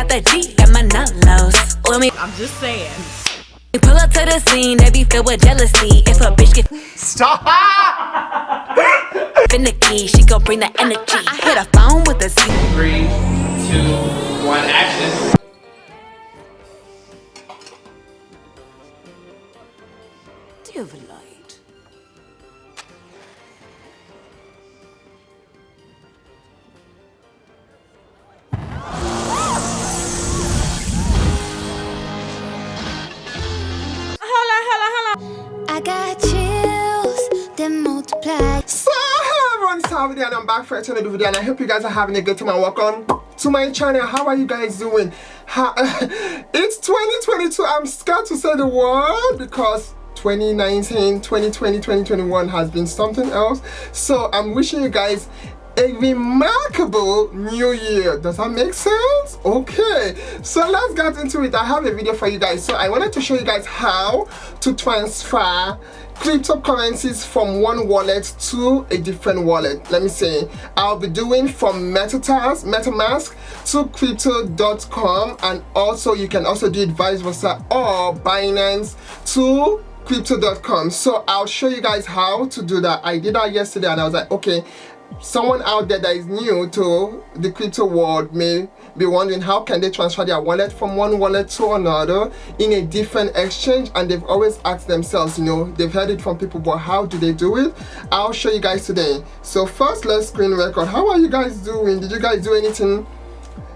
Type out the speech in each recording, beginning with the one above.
got that G, got my nullos. I'm just saying. We pull up to the scene, they be filled with jealousy. If a bitch get stop finicky, she gon' bring the energy. I hit a phone with a 3, 2, 1, action. Dear light. I got chills, then multiply. So hello everyone, it's Harvey and I'm back for another video and I hope you guys are having a good time and welcome to my channel. How are you guys doing? It's 2022. I'm scared to say the word because 2019, 2020, 2021 has been something else. So I'm wishing you guys a remarkable new year. Does that make sense? Okay, so let's get into it. I have a video for you guys. So I wanted to show you guys how to transfer cryptocurrencies from one wallet to a different wallet. Let me say, I'll be doing from Metamask to crypto.com, and also you can also do it vice versa, or Binance to crypto.com. So I'll show you guys how to do that. I did that yesterday and I was like, okay, someone out there that is new to the crypto world may be wondering how can they transfer their wallet from one wallet to another in a different exchange, and they've always asked themselves, you know, they've heard it from people, but how do they do it? I'll show you guys today. So first, let's screen record. How are you guys doing? Did you guys do anything,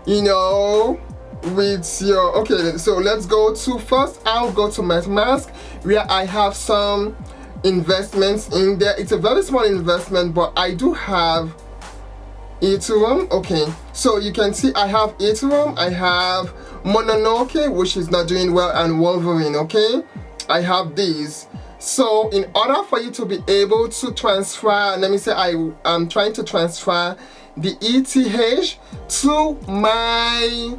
you know, with your... Okay, so let's go to... First I'll go to Metamask, where I have some investments in there. It's a very small investment, but I do have Ethereum. Okay, so you can see I have Ethereum, I have Mononoke, which is not doing well, and Wolverine. Okay, I have these. So in order for you to be able to transfer, let me say I am trying to transfer the ETH to my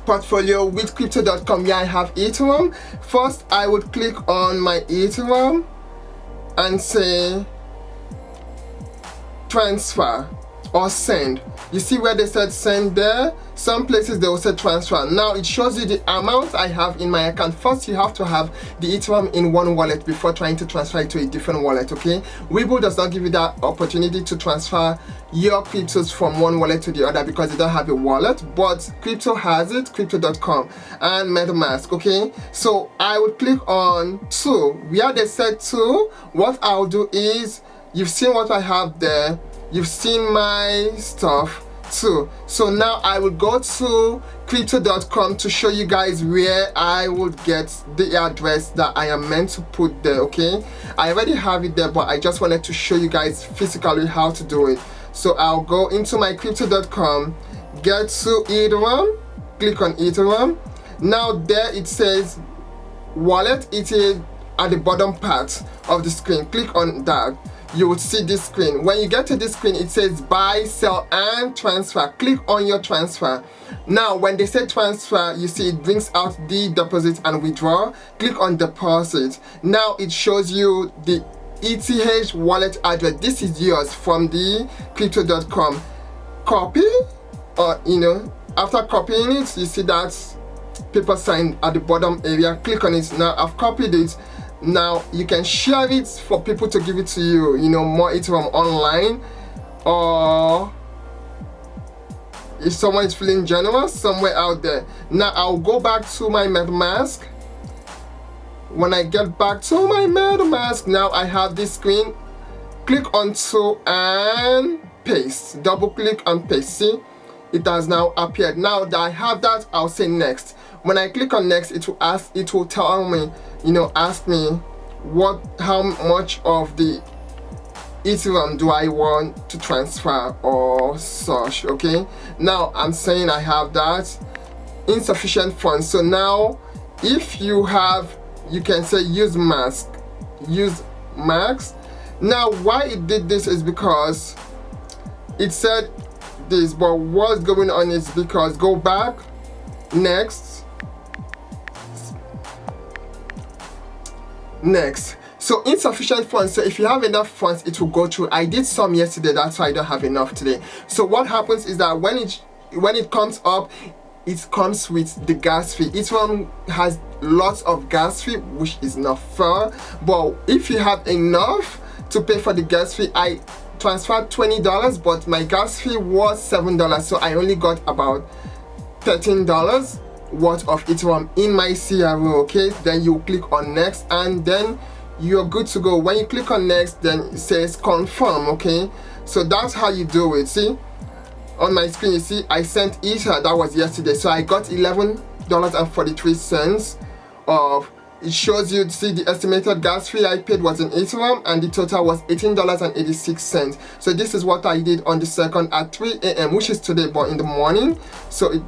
portfolio with crypto.com. Yeah, I have Ethereum. First I would click on my Ethereum and say transfer or send. You see where they said send there? Some places they will say transfer. Now it shows you the amount I have in my account. First you have to have the Ethereum in one wallet before trying to transfer it to a different wallet. Okay, Webull does not give you that opportunity to transfer your cryptos from one wallet to the other because they don't have a wallet, but crypto has it, crypto.com and Metamask. Okay, so I would click on to where they said to. What I'll do is, you've seen what I have there, you've seen my stuff too. So now I will go to crypto.com to show you guys where I would get the address that I am meant to put there. Okay, I already have it there, but I just wanted to show you guys physically how to do it. So I'll go into my crypto.com, get to Ethereum, click on Ethereum. Now there it says wallet. It is at the bottom part of the screen. Click on that. You would see this screen. When you get to this screen, it says buy, sell and transfer. Click on your transfer. Now when they say transfer, you see it brings out the deposit and withdraw. Click on deposit. Now it shows you the ETH wallet address. This is yours from the crypto.com. Copy, or you know, after copying it, you see that paper sign at the bottom area. Click on it. Now I've copied it. Now you can share it for people to give it to you, you know, more Ethereum online, or if someone is feeling generous somewhere out there. Now I'll go back to my Metamask. When I get back to my Metamask, now I have this screen. Click on to and paste. Double click and paste. See, it has now appeared. Now that I have that, I'll say next. When I click on next, it will tell me, you know, ask me how much of the Ethereum do I want to transfer or such. Okay, now I'm saying I have that insufficient funds. So now if you have, you can say use mask. Now why it did this is because it said this, but what's going on is because go back, next. So insufficient funds. So if you have enough funds, it will go through. I did some yesterday, that's why I don't have enough today. So what happens is that when it comes up, it comes with the gas fee. Each one has lots of gas fee, which is not fair, but if you have enough to pay for the gas fee, I transferred $20, but my gas fee was $7, so I only got about $13 worth of Ethereum in my CRO. Okay, then you click on next and then you're good to go. When you click on next, then it says confirm. Okay, so that's how you do it. See on my screen, you see I sent Ether, that was yesterday, so I got $11.43 of. It shows you, see, the estimated gas fee I paid was in Ethereum and the total was $18.86. So this is what I did on the 2nd at 3 a.m, which is today, but in the morning. So it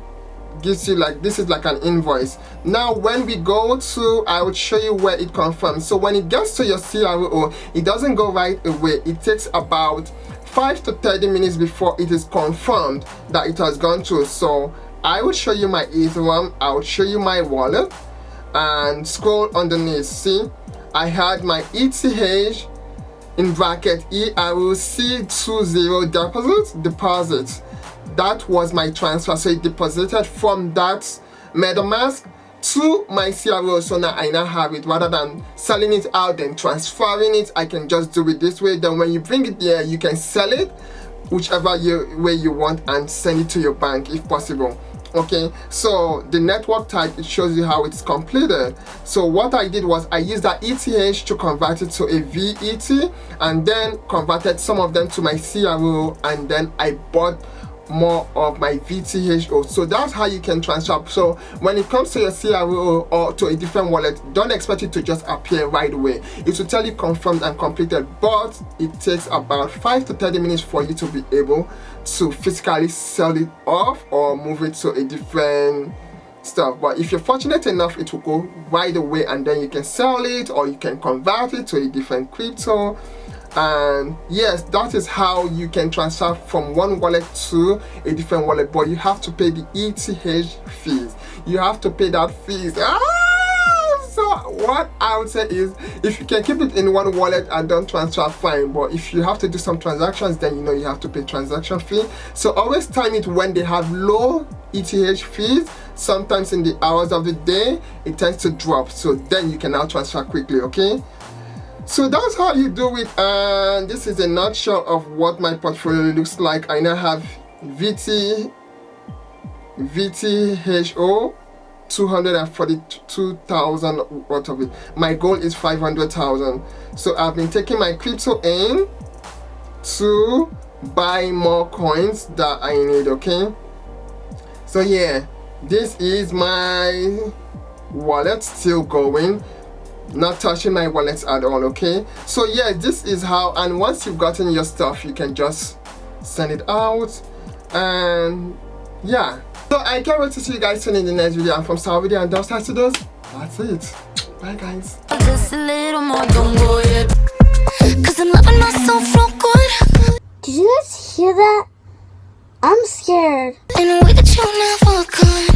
gives you like, this is like an invoice. Now when we go to, I will show you where it confirms. So when it gets to your CRO, it doesn't go right away. It takes about 5 to 30 minutes before it is confirmed that it has gone through. So I will show you my Ethereum, I will show you my wallet, and scroll underneath. See, I had my ETH in bracket ERC20 deposit. That was my transfer, so it deposited from that Metamask to my CRO. So now I now have it. Rather than selling it out and transferring it, I can just do it this way. Then when you bring it there, you can sell it whichever way you want and send it to your bank if possible. Okay, so the network type, it shows you how it's completed. So what I did was I used that ETH to convert it to a VET and then converted some of them to my CRO, and then I bought more of my VTHO. So that's how you can transfer. So when it comes to your CRO or to a different wallet, don't expect it to just appear right away. It will tell you confirmed and completed, but it takes about 5 to 30 minutes for you to be able to physically sell it off or move it to a different stuff. But if you're fortunate enough, it will go right away and then you can sell it or you can convert it to a different crypto. And yes, that is how you can transfer from one wallet to a different wallet, but you have to pay the ETH fees. You have to pay that fees. So what I would say is, if you can keep it in one wallet and don't transfer, fine, but if you have to do some transactions, then you know you have to pay transaction fee. So always time it when they have low ETH fees. Sometimes in the hours of the day it tends to drop, so then you can now transfer quickly. Okay, so that's how you do it, and this is a nutshell of what my portfolio looks like. I now have VTHO 242,000 worth of it. My goal is 500,000. So I've been taking my crypto in to buy more coins that I need. Okay, so yeah, this is my wallet, still going, not touching my wallets at all. Okay, so yeah, this is how, and once you've gotten your stuff, you can just send it out. And yeah, so I can't wait to see you guys soon in the next video. I'm from Saudi and DAWSON Studios. That's it. Bye guys. Just a little more, don't go yet. 'Cause I'm loving myself real good. Did you guys hear that? I'm scared. In a way that you never could.